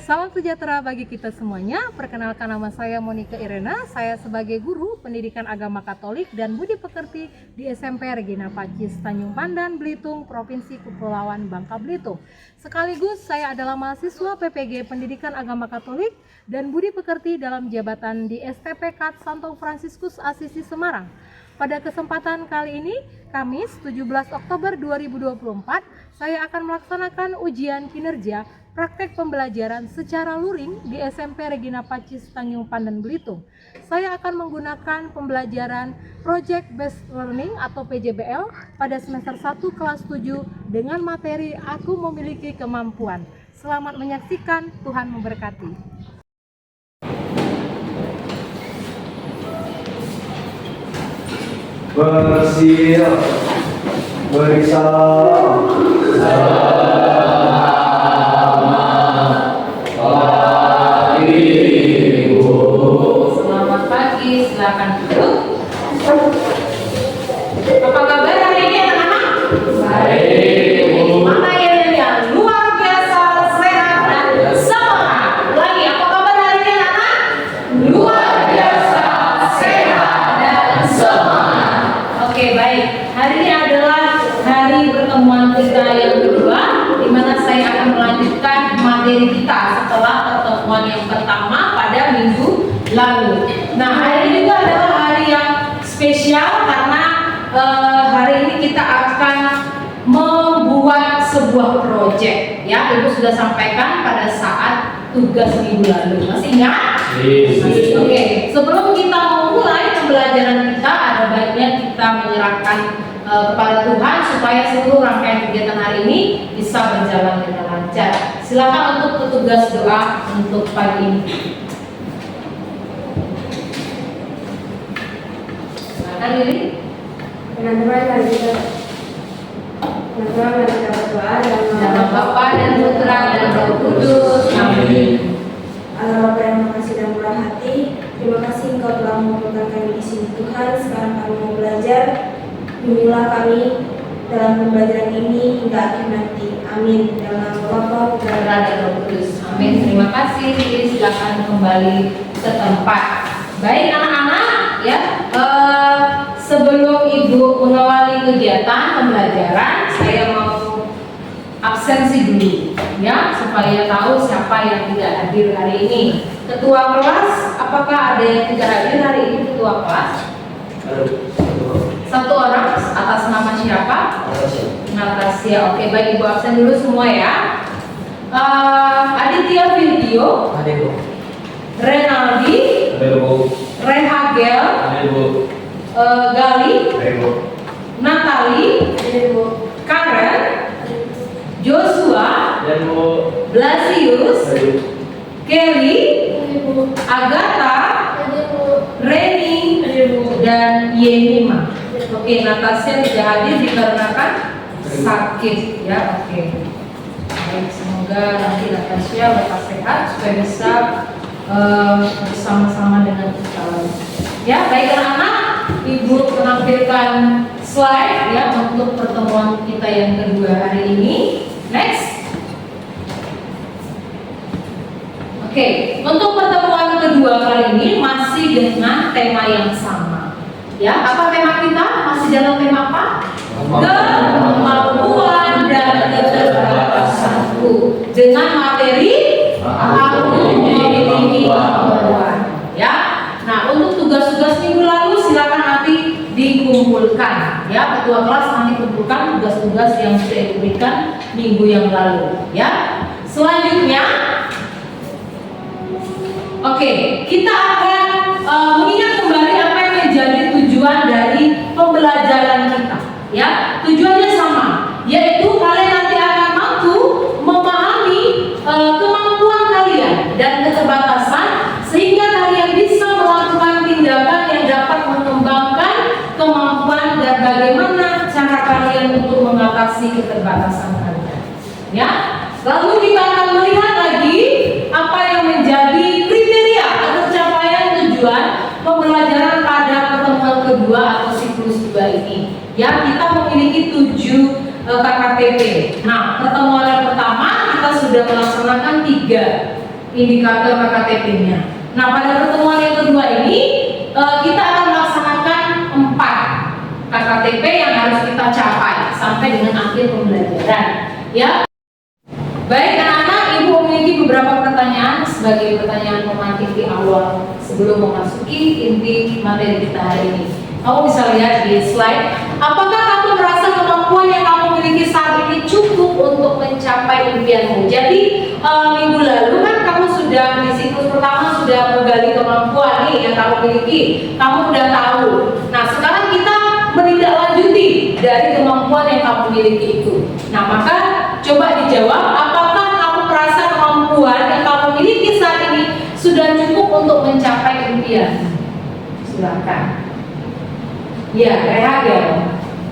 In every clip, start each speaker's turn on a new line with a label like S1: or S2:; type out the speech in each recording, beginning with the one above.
S1: Salam sejahtera bagi kita semuanya. Perkenalkan, nama saya Monika Irena. Saya sebagai guru pendidikan agama Katolik dan budi pekerti di SMP Regina Pacis, Tanjung Pandan, Belitung, Provinsi Kepulauan Bangka Belitung. Sekaligus saya adalah mahasiswa PPG Pendidikan Agama Katolik dan budi pekerti dalam jabatan di STP KAT Santo Fransiskus Asisi Semarang. Pada kesempatan kali ini, Kamis 17 Oktober 2024, saya akan melaksanakan ujian kinerja praktek pembelajaran secara luring di SMP Regina Pacis, Tanjung Pandan, Belitung. Saya akan menggunakan pembelajaran Project Based Learning atau PJBL pada semester 1 kelas 7 dengan materi Aku Memiliki Kemampuan. Selamat menyaksikan, Tuhan memberkati.
S2: Bersiap, beri salam,
S1: Selamat pagi, silakan duduk. Apa kabar hari ini anak-anak? Baik. Mana yang luar biasa sehat dan semangat? Lagi, apa kabar hari ini anak-anak? Luar biasa sehat dan semangat. Oke, baik. Hari ini adalah hari pertemuan kita yang kedua, di mana saya akan melanjutkan materi kita setelah pertemuan yang pertama pada minggu lalu. Nah, hari ini juga adalah hari yang spesial karena hari ini kita akan membuat sebuah proyek. Ya, Ibu sudah sampaikan pada saat tugas minggu lalu. Masih ingat? Oke. Sebelum kita memulai pembelajaran kita, ada baiknya kita menyerahkan kepada Tuhan supaya seluruh rangkaian kegiatan hari ini bisa berjalan dengan lancar. Silakan untuk petugas doa untuk pagi ini. Silakan Lili.
S3: Teman-teman, mari kita berdoa dalam
S1: Nama Bapa dan Putra dan Roh Kudus. Amin.
S3: Allah Bapa yang makasih dan murah hati, terima kasih Engkau telah mengumpulkan kami di sini Tuhan. Sekarang kami mau belajar, bimbinglah kami dalam pembelajaran ini hingga akhir nanti. Amin. Dalam nama Bapa, Putra
S1: Dan Roh Kudus. Amin. Terima kasih. Lili, silakan kembali ke tempat. Baik anak-anak, ya. Sebelum Ibu mengawali kegiatan pembelajaran, saya mau absensi dulu, ya, supaya tahu siapa yang tidak hadir hari ini. Ketua kelas, apakah ada yang tidak hadir hari ini? Ketua kelas? Satu orang, atas nama siapa? Natasha. Oke, baik, Ibu absen dulu semua ya. Aditya Video, Renaldi, Rehagel, Gali, Natali, Karen, Joshua, Blasius, Kelly, Agatha, Reni, dan Yenima. Oke, Natasha tidak hadir dikarenakan sakit, ya. Oke. Baik, semoga nanti Natasha lekas sehat supaya bisa bersama-sama dengan kita. Ya, baik anak-anak, Ibu menampilkan slide ya untuk pertemuan kita yang kedua hari ini. Next. Oke, untuk pertemuan kedua kali ini masih dengan tema yang sama. Ya, apa tema kita? Masih dalam tema apa? Kemampuan dan keterbatasanku. Dengan materi Aku Memiliki Kemampuan. Ya. Nah, untuk tugas-tugas minggu lalu silakan nanti dikumpulkan. Ya, ketua kelas nanti kumpulkan tugas-tugas yang sudah diberikan minggu yang lalu. Ya. Selanjutnya, oke, kita akan mengingat kembali apa yang menjadi tujuan dari pembelajaran kita. Ya, tujuannya sama, yaitu kalian nanti akan mampu memahami kemampuan kalian dan keterbatasan sehingga kalian bisa melakukan tindakan yang dapat mengembangkan kemampuan dan bagaimana cara kalian untuk mengatasi keterbatasan kalian. Ya, lalu kita akan melihat lagi apa yang menjadi kriteria atau capaian tujuan pembelajaran pada pertemuan kedua atau siklus 2 ini. Ya, kita memiliki 7 KKPP. Nah, pertemuan yang pertama kita sudah melaksanakan 3 indikator KKTP-nya. Nah, pada pertemuan yang kedua ini kita akan melaksanakan 4 KKTP yang harus kita capai sampai dengan akhir pembelajaran. Ya, baik anak-anak, ibu memiliki beberapa pertanyaan sebagai pertanyaan pemantik di awal sebelum memasuki inti materi kita hari ini. Kamu bisa lihat di slide. Apakah kamu merasa kemampuan yang kamu miliki saat ini cukup untuk mencapai impianmu? Jadi minggu lalu kan kamu sudah di siklus pertama sudah menggali kemampuan nih yang kamu miliki. Kamu udah tahu. Nah, sekarang kita menindaklanjuti dari kemampuan yang kamu miliki itu. Nah, maka coba dijawab, apakah kamu merasa kemampuan yang kamu miliki saat ini sudah cukup untuk mencapai impian? Silakan. Ya, Rehat ya.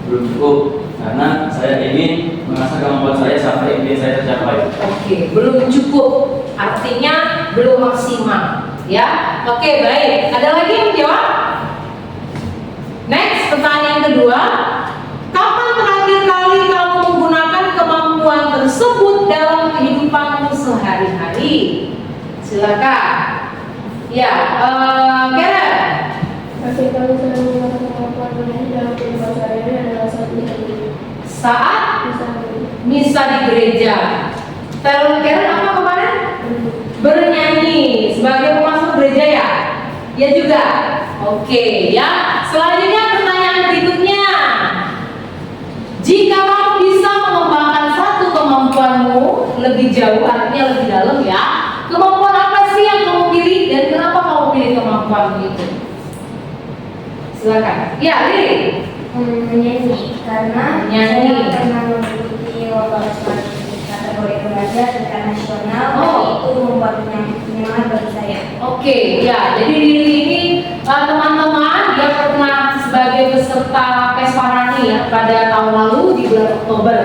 S4: Belum cukup karena saya ingin mengasah kemampuan saya sampai impian saya tercapai.
S1: Oke, belum cukup. Artinya belum maksimal. Ya, oke, baik. Ada lagi yang menjawab? Next, pertanyaan kedua. Kapan terakhir kali kamu menggunakan kemampuan tersebut dalam kehidupanmu sehari-hari? Silakan. Ya, Karen.
S5: Terakhir kali saya menggunakan kemampuan ini dalam kehidupan sehari-hari adalah saat
S1: Saat misa di gereja. Karen apa kemarin? Bernyanyi sebagai pemasmur gereja ya? Ya juga. Oke, ya. Selanjutnya pertanyaan berikutnya. Jika kamu bisa mengembangkan satu kemampuanmu lebih jauh, artinya lebih dalam ya. Kemampuan apa sih yang kamu pilih dan kenapa kamu pilih kemampuanmu itu? Silakan. Ya, Lili.
S3: Menyanyi karena
S1: Menyanyi.
S3: saya pernah mengikuti lomba prestasi kategori remaja tingkat nasional dan itu membuat penyemangat bagi saya.
S1: Oke, ya. Jadi Lili ini teman-teman dia pernah sebagai peserta Pesparani ya pada tahun lalu di bulan Oktober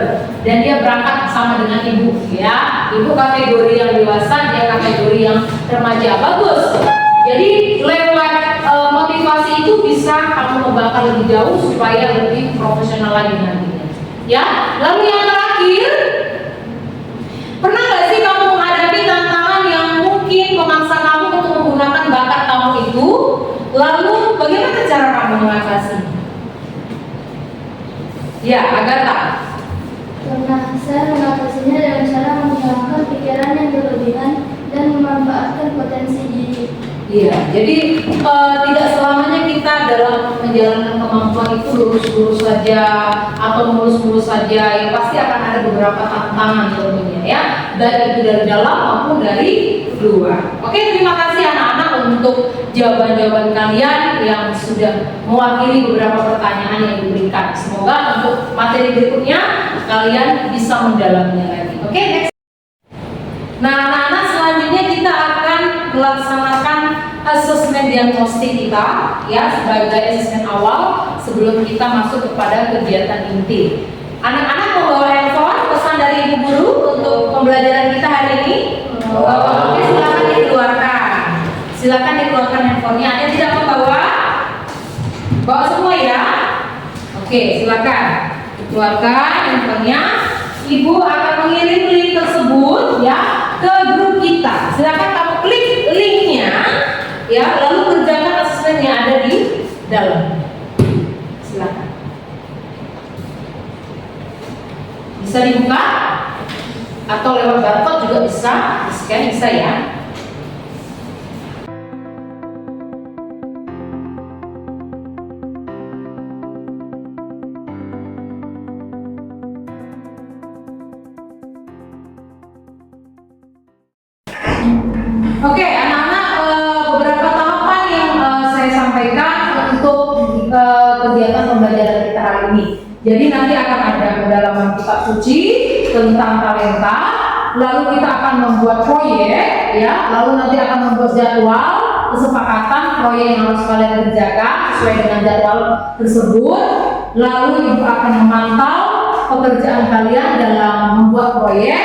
S1: dan dia berangkat sama dengan ibu ya. Ibu kategori yang dewasa, dia kategori yang remaja. Bagus. Jadi lewat motivasi itu bisa kamu kembangkan lebih jauh supaya lebih profesional lagi nantinya. Ya, lalu yang terakhir, pernah nggak sih kamu menghadapi tantangan yang mungkin memaksa kamu untuk menggunakan bakat kamu itu? Lalu bagaimana cara kamu mengatasi? Ya, Agatha.
S5: Karena saya mengatasinya dengan cara menghilangkan pikiran yang berlebihan dan memanfaatkan potensi diri.
S1: Iya, jadi tidak selamanya kita dalam menjalankan kemampuan itu lurus-lurus saja atau mulus-mulus saja. Ya pasti akan ada beberapa tantangan tentunya ya, baik itu dari dalam maupun dari luar. Oke, terima kasih anak-anak untuk jawaban-jawaban kalian yang sudah mewakili beberapa pertanyaan yang diberikan. Semoga untuk materi berikutnya kalian bisa mendalaminya lagi. Oke, next. Nah, anak-anak selanjutnya kita akan melaksanakan asesmen diagnostik kita ya sebagai asesmen awal sebelum kita masuk kepada kegiatan inti. Anak-anak membawa handphone, pesan dari ibu guru untuk pembelajaran kita hari ini. Oke, silakan dikeluarkan. Silakan dikeluarkan handphonenya. Ada yang tidak membawa? Bawa semua ya. Oke, silakan dikeluarkan handphonenya. Ibu akan mengirim link tersebut ya ke grup kita. Silakan kamu klik linknya ya, lalu kerjakan asesmen yang ada di dalam. Silakan. Bisa dibuka atau lewat barcode juga bisa, di-scan bisa ya. Oke, anak-anak, beberapa tahapan yang saya sampaikan untuk kegiatan pembelajaran kita hari ini. Jadi nanti akan ada pendalaman kitab suci tentang talenta, lalu kita akan membuat proyek, ya, lalu nanti akan membuat jadwal kesepakatan proyek yang harus kalian kerjakan sesuai dengan jadwal tersebut. Lalu ibu akan memantau pekerjaan kalian dalam membuat proyek,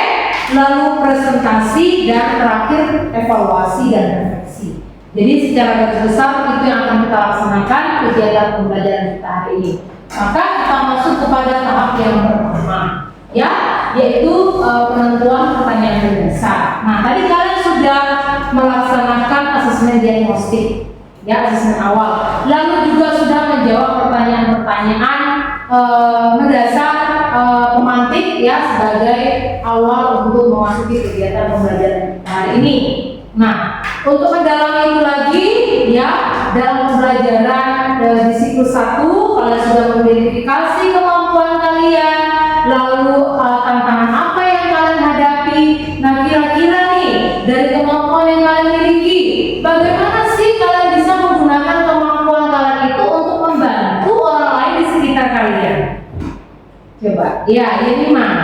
S1: lalu presentasi, dan terakhir evaluasi dan refleksi. Jadi secara garis besar itu yang akan kita laksanakan kegiatan pembelajaran kita hari ini. Maka kita masuk kepada tahap yang pertama, ya, yaitu penentuan pertanyaan berdasar. Nah, tadi kalian sudah asesmen diagnostik, ya asesmen awal. Lalu juga sudah menjawab pertanyaan-pertanyaan mendasar pemantik ya sebagai awal untuk memasuki kegiatan pembelajaran kita hari ini. Nah, untuk mendalami itu lagi ya dalam pembelajaran di siklus 1 kalian sudah memverifikasi kemampuan kalian, lalu tantangan apa yang kalian hadapi. Nah, kira-kira nih dari kemampuan yang kalian miliki, bagaimana sih kalian bisa menggunakan kemampuan kalian itu untuk membantu orang lain di sekitar kalian? Coba, ya ini mah.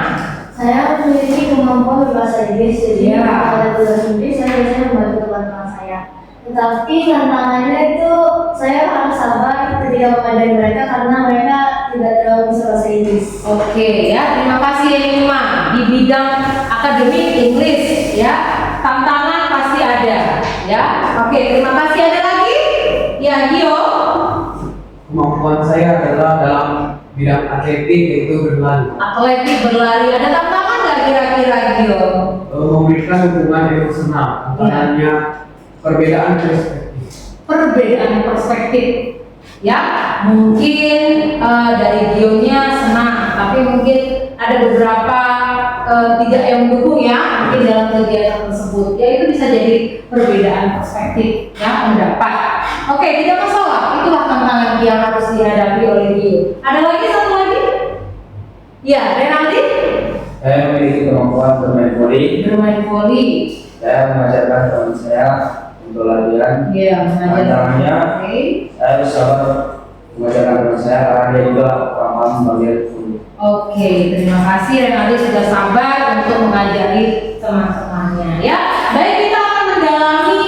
S5: Saya memiliki kemampuan berbahasa Inggris, jadi
S1: Ya.
S5: kalau ada tugas Inggris saya biasanya membantu teman-teman saya. Tetapi tantangannya itu saya harus sabar ketika mengajari mereka karena mereka tidak terlalu bisa bahasa Inggris.
S1: Oke ya, terima kasih Enima. Di bidang akademik Inggris ya, tantangan pasti ada ya. Oke, terima kasih. Ada lagi? Ya, Gio.
S2: Kemampuan saya adalah dalam bidang atletik yaitu berlari.
S1: Atletik berlari. Ada tantangan nggak kira-kira Gio?
S2: Memberikan hubungan emosional, antaranya perbedaan perspektif.
S1: Perbedaan perspektif ya, mungkin dari Gionya senang, tapi mungkin ada beberapa tidak yang mendukung ya mungkin dalam kegiatan tersebut, ya itu bisa jadi perbedaan perspektif ya, pendapat. Oke, tidak masalah, itulah tantangan yang harus dihadapi oleh Gio. Ada lagi satu lagi? Ya, Renaldi.
S6: Saya memiliki kemampuan bermain voli.
S1: Bermain voli.
S6: Saya mengajarkan teman saya untuk latihan.
S1: Iya, mengajar.
S6: Tantangannya,
S1: Oke.
S6: saya harus sabar mengajarkan teman saya karena dia juga paham bagian voli.
S1: Oke, terima kasih Renaldi sudah sabar untuk mengajari teman-temannya ya. Baik, kita akan mendalami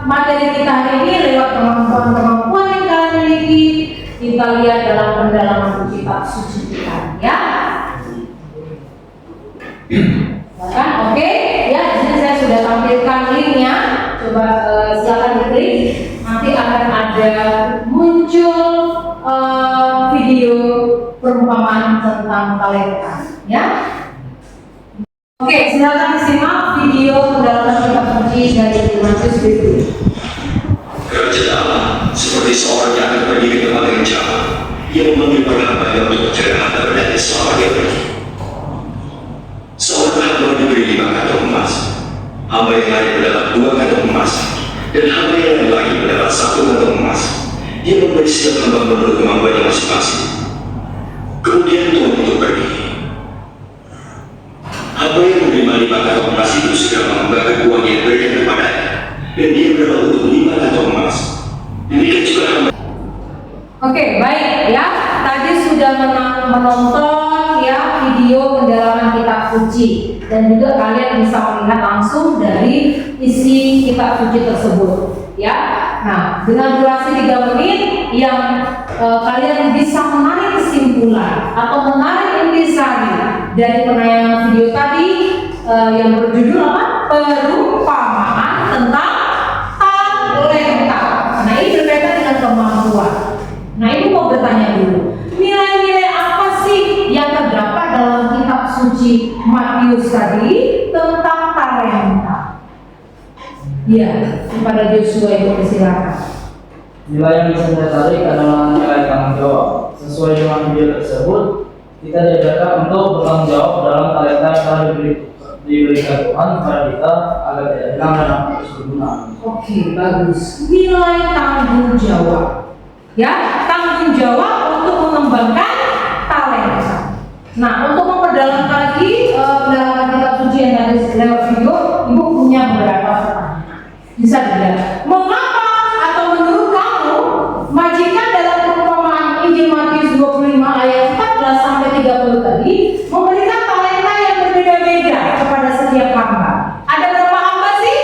S1: materi kita hari ini lewat kemampuan-kemampuan yang kalian miliki. Kita lihat dalam pendalaman kitab suci kita ya. Bahkan oke ya, di sini saya sudah tampilkan linknya. Coba silakan diklik. Nanti akan ada muncul video perumpamaan tentang talenta ya. Oke, silakan disimak video pendalaman kitab suci dari Matius berikut.
S7: Kerajaan Allah seperti seorang yang akan pergi ke tempat yang jauh. Ia memanggil para hambanya untuk mencari harta bendanya selama dia pergi. Seorang hamba diberi 5 kantong emas, hamba yang lain mendapat 2 kantong emas, dan hamba yang lain lagi mendapat 1 kantong emas. Dia memberi setiap hamba menurut kemampuannya masing-masing. Kemudian Tuhan itu pergi. Hamba yang menerima 5 kantong emas itu segera mengembangkan uang yang diberikan kepadanya, dan dia berdoa untuk 5 kantong emas. Demikian juga hamba.
S1: Oke, baik ya. Tadi sudah menonton ya video pendalaman kitab suci, dan juga kalian bisa melihat langsung dari isi kitab suci tersebut ya. Nah, dengan durasi 3 menit yang kalian bisa menarik kesimpulan atau menarik intisari dari penayangan video tadi yang berjudul apa? Perumpamaan tentang talenta. Nah, ini berkaitan dengan kemampuan. Nah, ini mau bertanya dulu, nilai-nilai apa sih yang terdapat dalam kitab suci Matius tadi tentang talenta? Ya, kepada Joshua itu silakan.
S4: Nilai yang bisa kita tarik adalah nilai tanggung jawab. Sesuai dengan video tersebut, kita diajarkan untuk bertanggung jawab dalam talenta yang telah diberikan Tuhan kepada kita agar tidak hilang dan terus berguna.
S1: Oke, bagus. Nilai tanggung jawab. Ya, tanggung jawab untuk mengembangkan talenta. Nah, untuk memperdalam lagi pendalaman kitab suci yang tadi lewat video, Ibu punya beberapa pertanyaan. Bisa dilihat. Mengapa atau menurut kamu majikan dalam perumpamaan Injil Matius 25 ayat 14 sampai 30 tadi memberikan talenta yang berbeda-beda kepada setiap hamba? Ada berapa hamba sih?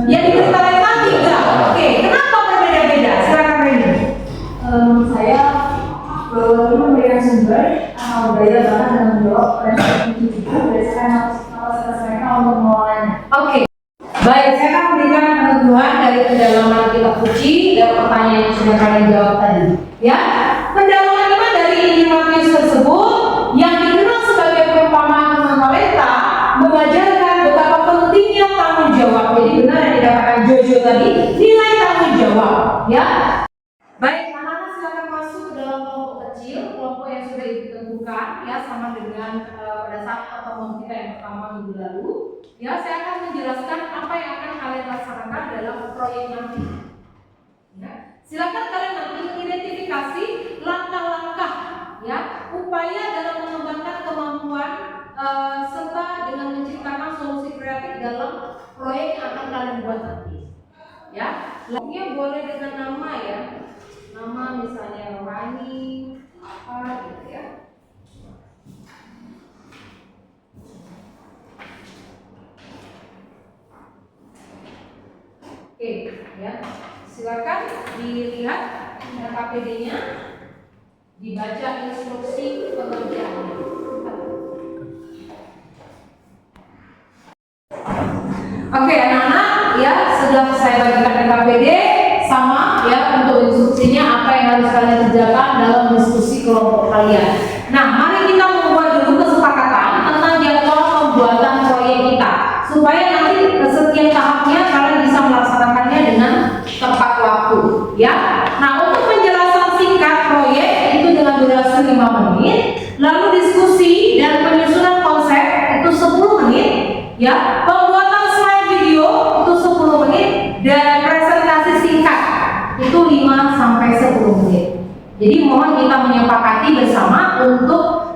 S1: Yang diberi talenta 3. Oke, kenapa berbeda-beda? Silakan Reni.
S5: Saya bahwa memberikan sumber atau daya bahkan tanggung jawab pada itu berdasarkan kapasitas mereka untuk mengelolanya.
S1: Oke. Baik, saya akan memberikan peneguhan dari pendalaman kitab suci dan pertanyaan yang sudah kalian jawab tadi. Ya, pendalaman iman dari Injil Matius tersebut yang dikenal sebagai perumpamaan tentang talenta mengajarkan betapa pentingnya tanggung jawab. Jadi benar ya. Baik, anak-anak silakan masuk ke dalam kelompok kecil, kelompok yang sudah ditentukan ya sama dengan pada saat pertemuan kita yang pertama minggu lalu. Ya, saya akan menjelaskan apa yang akan kalian laksanakan dalam proyek nanti. Ya, silakan kalian nanti mengidentifikasi langkah-langkah ya upaya dalam mengembangkan kemampuan serta dengan menciptakan solusi kreatif dalam proyek yang akan kalian buat nanti. Ya, lainnya boleh dengan nama ya. Nama misalnya Rohani apa gitu ya. Oke, ya. Silakan dilihat KPD-nya, dibaca instruksi pengerjaannya. Oke, anak-anak, ya sudah saya bagikan KPD sama ya untuk instruksinya apa yang harus kalian kerjakan dalam diskusi kelompok kalian. Nah, mari kita membuat dulu kesepakatan tentang jadwal pembuatan proyek kita supaya nanti setiap tahapnya kalian bisa melaksanakannya dengan tepat waktu, ya. Nah, untuk penjelasan singkat proyek itu dengan durasi 5 menit, lalu diskusi dan penyusunan konsep itu 10 menit, ya. Pembuatan slide video itu 10 menit dan presentasi singkat itu 5 sampai 10 menit. Jadi mohon kita menyepakati bersama untuk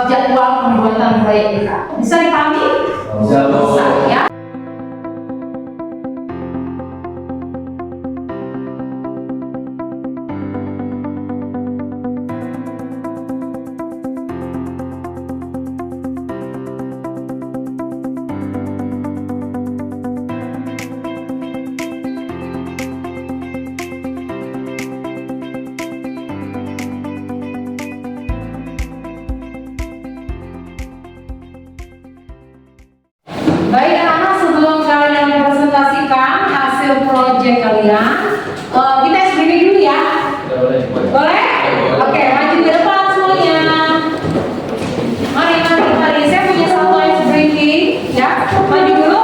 S1: jadwal pembuatan proyek kita. Bisa dipahami? Bisa, ya. Baik anak-anak, sebelum kalian presentasikan hasil proyek kalian, kita screening dulu ya. Boleh? Oke, maju ke depan semuanya. Mari. Saya punya satu ice breaking, ya. Maju dulu.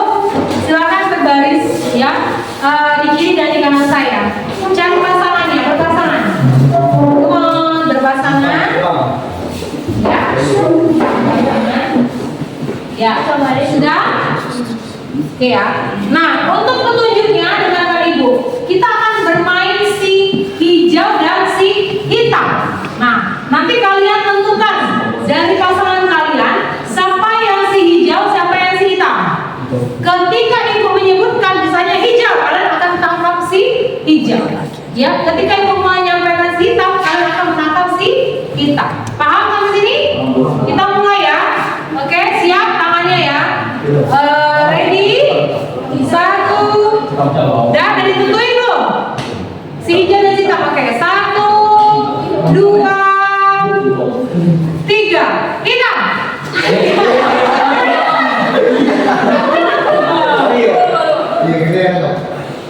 S1: Silakan berbaris, ya. Di kiri dan di kanan saya. Cari pasangannya, berpasangan. Come on, berpasangan. Ya. Ya, sudah? Oke ya. Nah, untuk petunjuknya dengan Ibu, kita akan bermain si hijau dan si hitam. Nah, nanti kalian tentukan dari pasangan kalian siapa yang si hijau, siapa yang si hitam. Ketika Ibu menyebutkan misalnya hijau, kalian akan tangkap si hijau. Ya, ketika Ibu menyampaikan si hitam, kalian akan menangkap si hitam. Paham sampai sini? Kita mulai ya. Oke, siap tangannya ya. Ready? 1. Udah ditentuin belum? Si hijau dan si hitam. Oke, 1, 2, 3. Hitam.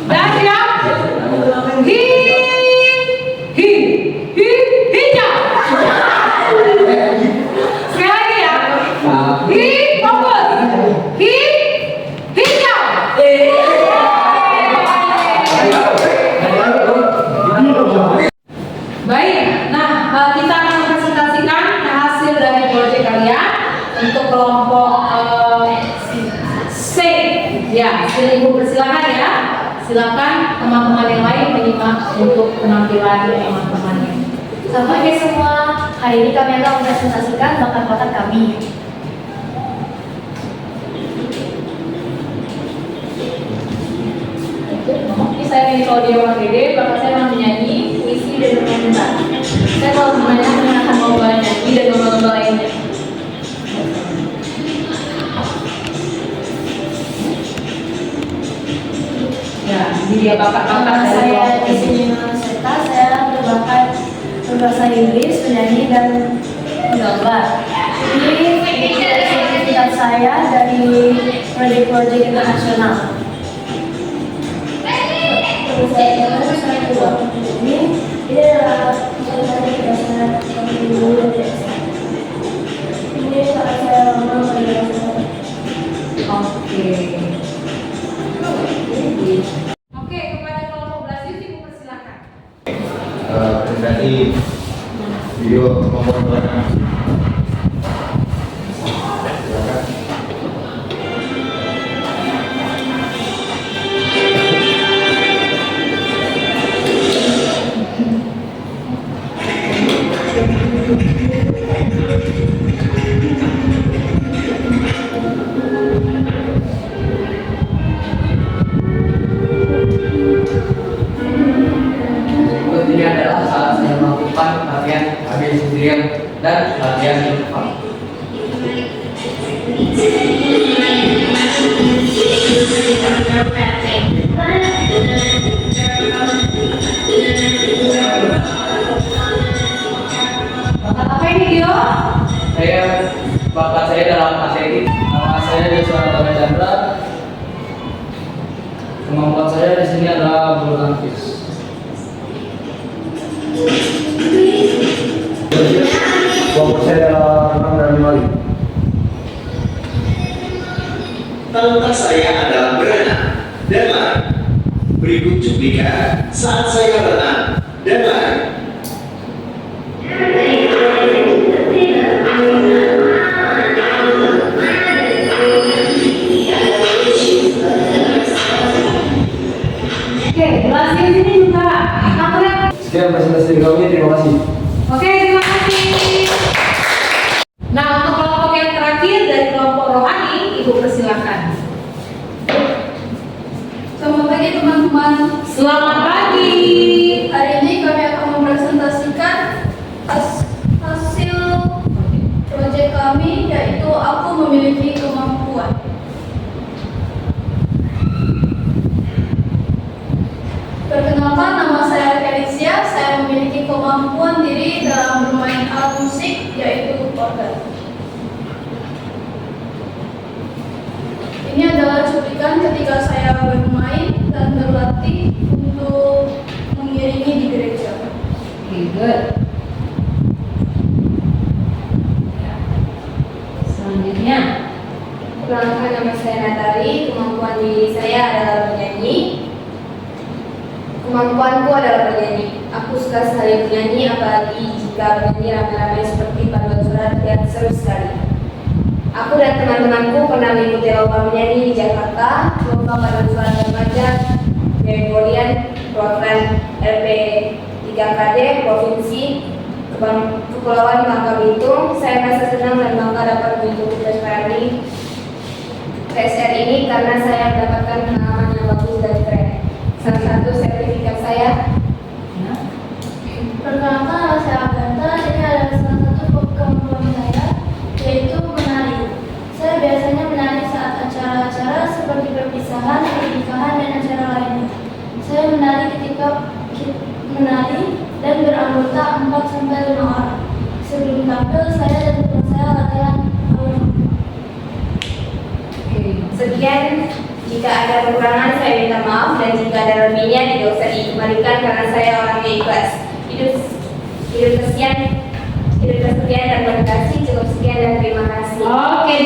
S1: Udah siap? Hijau. Sekali lagi ya. Fokus. Hijau. Baik. Nah, kita akan presentasikan hasil dari proyek kalian untuk kelompok C. Ya, Ibu persilakan ya. Silakan teman-teman yang lain menyimak untuk penampilan teman-temannya.
S5: Oke semua, hari ini kami akan mempresentasikan bakat-bakat kami.
S1: Ini saya nih kalau dia orang gede, bapak saya memang menyanyi, puisi dan berkomentar. Saya kalau banyak mengenalkan lomba nyanyi dan lomba-lomba lainnya. Ya, jadi dia bakat-bakat dari
S5: Saya
S1: kelompok
S5: di sini Seta, saya berbakat berbahasa Inggris, menyanyi dan menggambar. Ini sertifikat saya dari proyek-proyek internasional. Ini adalah ini saat saya ngomong.
S1: Oke, kepada kelompok Blasius Ibu persilakan.
S6: dari video pemotretan.
S2: Berikut ini adalah saat saya melakukan latihan ambil sendirian dan latihan di depan.
S1: Bakat apa ini, Dio?
S2: Bakat saya dalam atletik.
S4: Nama saya Deswan Tama Chandra. Kemampuan saya di sini adalah bulu tangkis.
S6: Kelompok saya adalah renang dan lari.
S7: Talenta saya adalah berenang dan lari. Berikut cuplikan saat saya berenang dan lari.
S1: Oke, jelasin sini juga. Kamera.
S6: Sekian presentasi kami, terima kasih.
S1: Oke, terima kasih. Nah, untuk kelompok yang terakhir dari kelompok rohani, Ibu persilakan.
S3: Selamat pagi teman-teman.
S1: Selamat pagi.
S3: Hari ini kami akan mempresentasikan hasil proyek kami, yaitu aku memiliki kemampuan. Perkenalkan, nama saya Felicia. Saya memiliki kemampuan diri dalam bermain alat musik, yaitu organ. Ini adalah cuplikan ketika saya bermain dan berlatih untuk mengiringi di gereja.
S1: Oke, good. Selanjutnya,
S3: Perkenalkan, nama saya Natali. Kemampuan diri saya adalah bernyanyi. Kemampuanku adalah bernyanyi. Aku suka sekali bernyanyi, apalagi jika bernyanyi rame-rame seperti paduan suara, terlihat seru sekali. Aku dan teman-temanku pernah mengikuti lomba menyanyi di Jakarta, lomba paduan suara remaja, Gregorian, program LP 3KD, Provinsi, Kepulauan Bangka Belitung. Saya merasa senang dan bangga dapat mengikuti PSR ini karena saya mendapatkan pengalaman yang bagus dan keren. Salah satu sertifikat saya. Perkenalkan, nama saya Agatha. Ini adalah salah satu kemampuan saya, yaitu menari. Saya biasanya menari saat acara-acara seperti perpisahan, pernikahan, dan acara lainnya. Saya menari ketika menari dan beranggota 4-5 orang. Sebelum tampil, saya dan teman saya latihan alun. Sekian, jika ada kekurangan saya minta maaf, dan jika ada lebihnya tidak usah dikembalikan karena saya orangnya ikhlas. Hidup sekian dan terima kasih. Cukup sekian dan terima kasih.
S1: oke.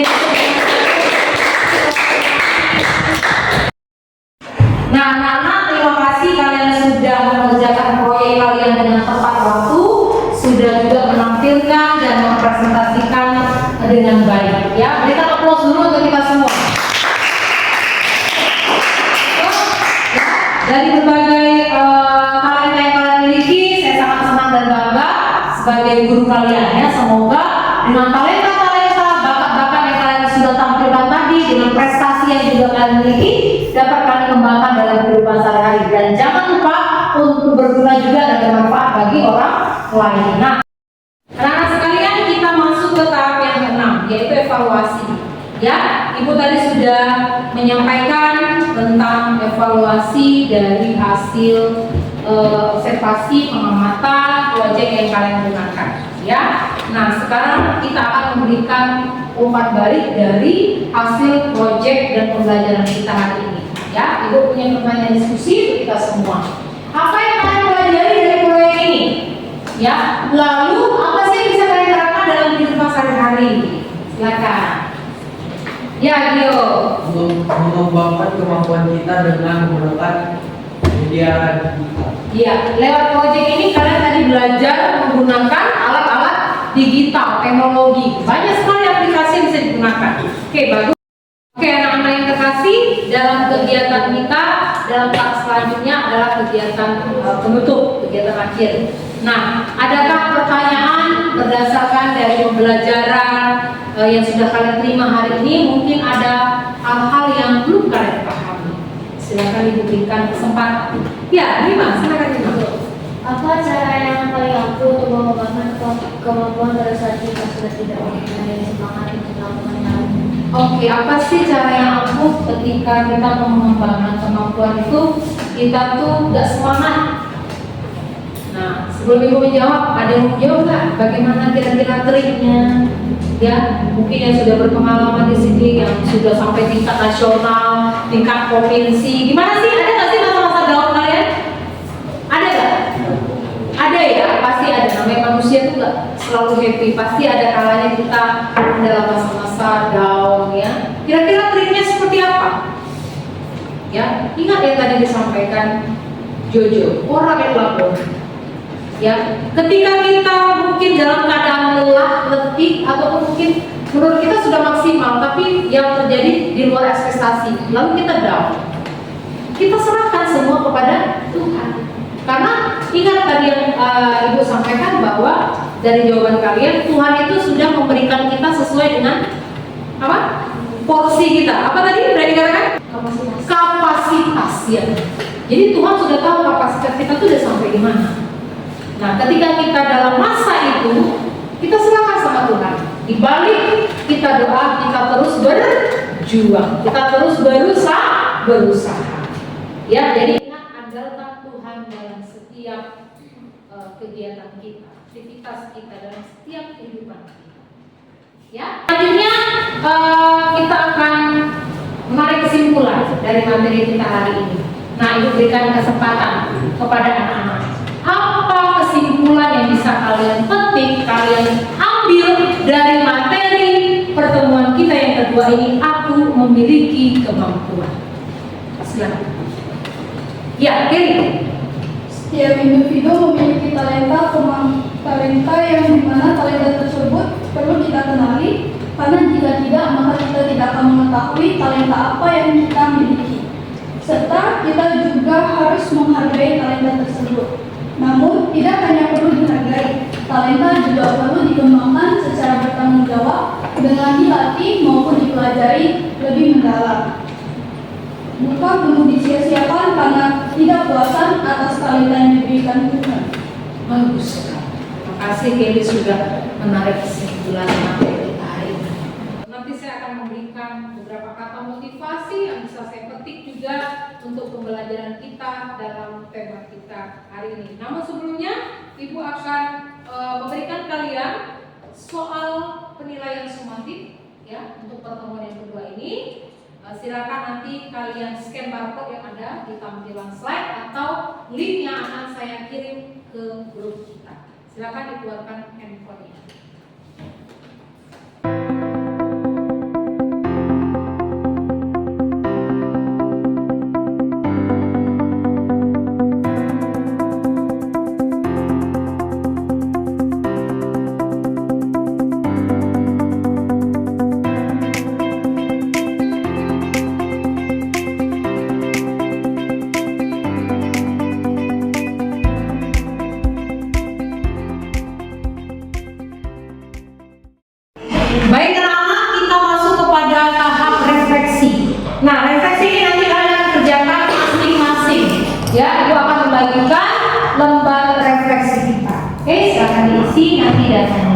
S1: Nah, anak-anak, terima kasih kalian sudah mengerjakan proyek kalian dengan tepat waktu, sudah juga menampilkan dan mempresentasikan dengan baik. Ya, berikan aplaus dulu untuk kita semua. Dari berbagai talenta yang kalian miliki, saya sangat senang dan bangga sebagai guru kalian ya. Semoga dengan talenta-talenta, bakat-bakat yang kalian sudah tampilkan tadi, dengan prestasi yang juga kalian miliki, dapat kalian kembangkan dalam kehidupan sehari-hari. Dan jangan lupa untuk berguna juga dan bermanfaat bagi orang lain. Nah, anak-anak sekalian, kita masuk ke tahap yang keenam, yaitu evaluasi. Ya, Ibu tadi sudah menyampaikan tentang evaluasi dari hasil observasi, pengamatan, proyek yang kalian gunakan. Ya, nah sekarang kita akan memberikan umpan balik dari hasil proyek dan pembelajaran kita hari ini. Ya, Ibu punya pertanyaan diskusi untuk kita semua. Apa yang kalian pelajari dari proyek ini? Ya, lalu apa sih yang bisa kalian terapkan dalam kehidupan sehari-hari? Silakan. Ya, Dio.
S2: Mengembangkan kemampuan kita dengan menggunakan media digital.
S1: Ya, lewat proyek ini kalian tadi belajar menggunakan alat-alat digital, teknologi. Banyak sekali aplikasi yang bisa digunakan. Oke, bagus. Oke, anak-anak yang terkasih, dalam kegiatan kita, dalam tahap selanjutnya adalah kegiatan penutup, kegiatan akhir. Nah, adakah pertanyaan berdasarkan dari pembelajaran yang sudah kalian terima hari ini? Mungkin ada hal-hal yang belum kalian pahami. Silakan diberikan kesempatan. Ya, Rima, silakan Rima.
S5: Apa cara yang paling ampuh untuk mengembangkan kemampuan pada saat kita sudah tidak mempunyai semangat untuk melakukan hal ini?
S1: Oke, apa sih cara yang ampuh ketika kita mau mengembangkan kemampuan itu? Kita tuh gak semangat. Nah, sebelum ibu menjawab, ada yang mau jawab nggak? Bagaimana kira-kira triknya? Ya, mungkin yang sudah berpengalaman di sini, yang sudah sampai tingkat nasional, tingkat provinsi. Gimana sih? Ada nggak sih masa-masa down kalian? Ada nggak? Ada ya, pasti ada. Namanya manusia tuh nggak selalu happy. Pasti ada kalanya kita dalam masa-masa down ya. Kira-kira triknya seperti apa? Ya, ingat yang tadi disampaikan Jojo, orang yang lapor. Ya, ketika kita mungkin dalam keadaan lelah, letih, ataupun mungkin menurut kita sudah maksimal, tapi yang terjadi di luar ekspektasi, lalu kita down. Kita serahkan semua kepada Tuhan. Karena ingat tadi yang Ibu sampaikan bahwa dari jawaban kalian, Tuhan itu sudah memberikan kita sesuai dengan apa? Porsi kita. Apa tadi? Sudah dikatakan? Kapasitas ya. Jadi Tuhan sudah tahu kapasitas kita tuh udah sampai di mana. Nah, ketika kita dalam masa itu, kita serahkan sama Tuhan. Di balik kita doa, kita terus berjuang, kita terus berusaha. Ya, jadi ingat andalkan Tuhan dalam setiap kegiatan kita, aktivitas kita, dalam setiap kehidupan kita. Ya, selanjutnya kita akan menarik kesimpulan dari materi kita hari ini. Nah, Ibu berikan kesempatan kepada anak-anak. Apa kesimpulan yang bisa kalian petik, kalian ambil dari materi pertemuan kita yang kedua ini? Aku memiliki kemampuan. Silakan. Ya, Kelly.
S8: Setiap individu memiliki talenta yang dimana talenta tersebut perlu kita kenali, karena jika tidak maka kita tidak akan mengetahui talenta apa yang kita miliki. Serta kita juga harus menghargai talenta tersebut. Namun, tidak hanya perlu dihargai, talenta juga perlu dikembangkan secara bertanggung jawab dengan dilatih maupun dipelajari lebih mendalam. Bukan perlu disia-siakan karena tidak puasan atas talenta yang diberikan Tuhan.
S1: Bagus sekali. Terima kasih Kelly sudah menarik kesimpulan materi kita hari ini. Nanti saya akan memberikan beberapa kata motivasi yang bisa saya petik juga untuk pembelajaran kita dalam tema kita hari ini. Namun sebelumnya, Ibu akan memberikan kalian soal penilaian sumatif ya untuk pertemuan yang kedua ini. Silakan nanti kalian scan barcode yang ada di tampilan slide atau link yang akan saya kirim ke grup kita. Silakan dikeluarkan handphonenya. Baik anak-anak, kita masuk kepada tahap refleksi. Nah, refleksi ini nanti kalian kerjakan masing-masing. Ya, Ibu akan membagikan lembar refleksi kita. Oke, silakan diisi nanti datanya.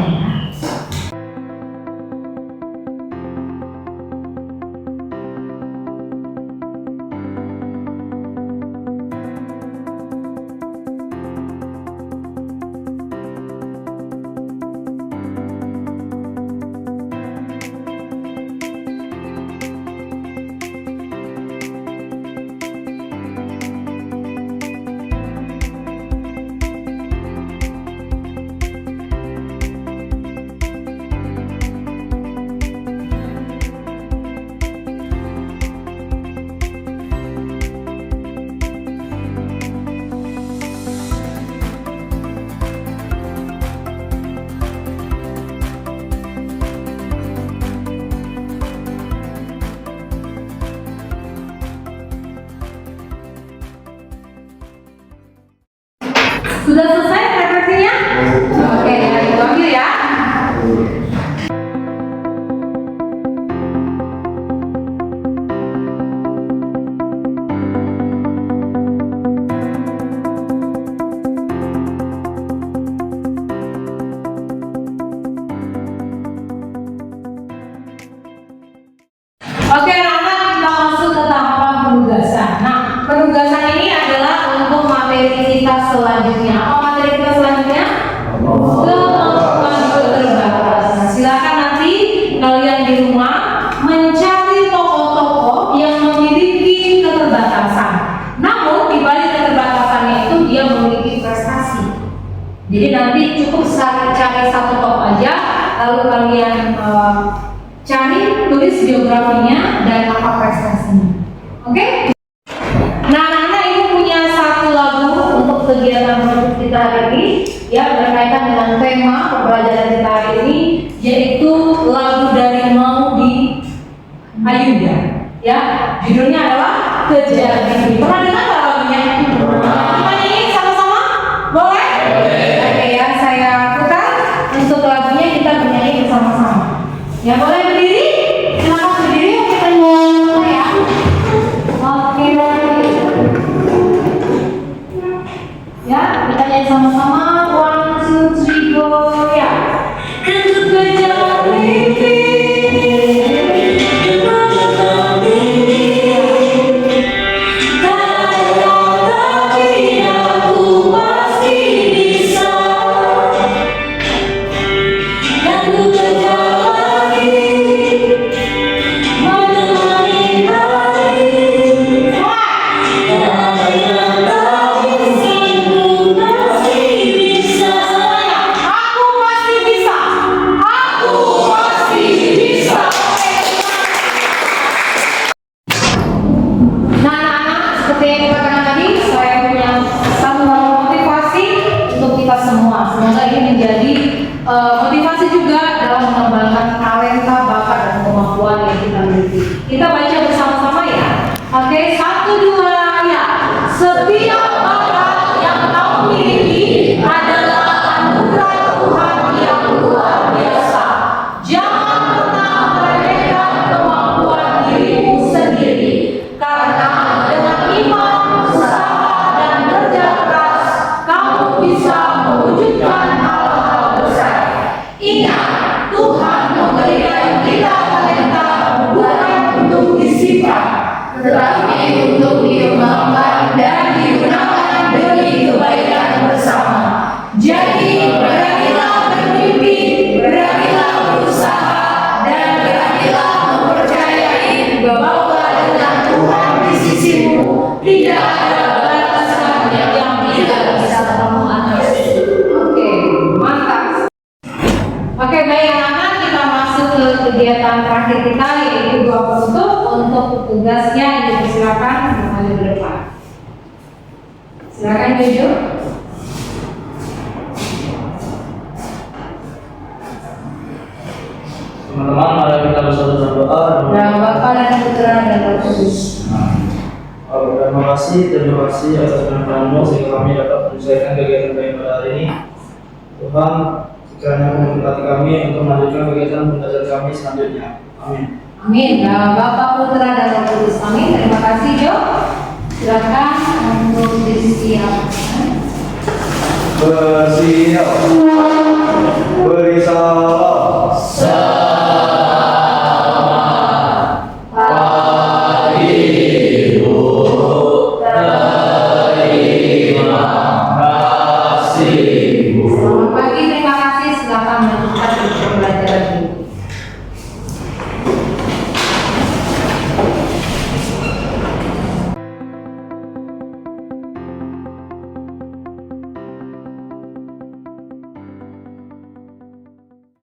S1: cukup cari satu top aja, lalu kalian cari, tulis biografinya dan apa prestasinya. Oke? Nah, anak-anak ibu punya satu lagu untuk kegiatan kita hari ini, ya berkaitan dengan tema pembelajaran kita hari ini, yaitu lagu dari Maudy Ayunda. Ya, judulnya adalah Kejar Mimpi. Pernah dengar nggak lagunya? Kita nyanyi sama-sama? Boleh? Oke ya, saya putar untuk lagunya, kita bernyanyi bersama-sama. Ya, boleh berdiri? Silakan berdiri, kita nyanyi ya. Oke. Ya, kita nyanyi sama-sama. 1, 2, 3, go ya. Untuk kejar mimpi. Motivasi juga dalam mengembangkan talenta, bakat, dan kemampuan yang kita miliki. Kita baca bersama-sama ya. Oke, 1, 2 ya. Setiap bakat yang kau miliki adalah anugerah Tuhan yang luar biasa. Jangan pernah meremehkan kemampuan dirimu sendiri, karena dengan iman, usaha, dan kerja keras, kamu bisa mewujudkan hal-hal besar. Ingat, Tuhan memberikan kita talenta bukan untuk disimpan, tetapi untuk dikembangkan dan digunakan demi kebaikan bersama. Jadi, beranilah bermimpi, beranilah berusaha, dan beranilah mempercayai bahwa dengan Tuhan di sisimu tidak ada batasan yang tidak bisa kamu atasi. Oke, mantap. Oke, baik anak-anak, kita masuk ke kegiatan terakhir kita, yaitu doa penutup. Untuk tugasnya dipersilakan maju ke depan. Silakan Jojo.
S4: Teman-teman, mari kita bersatu dalam doa.
S1: Nama Bapa dan Putra dan Roh Kudus.
S4: Terima kasih atas penontonanmu sehingga kami dapat menyelesaikan kegiatan kami pada hari ini. Tuhan, kiranya memberkati kami untuk melanjutkan kegiatan belajar kami selanjutnya. Amin.
S1: Amin. Nama Bapa, Putra dan Roh Kudus. Amin. Terima kasih Jo. Silakan untuk disiapkan.
S2: Bersiap.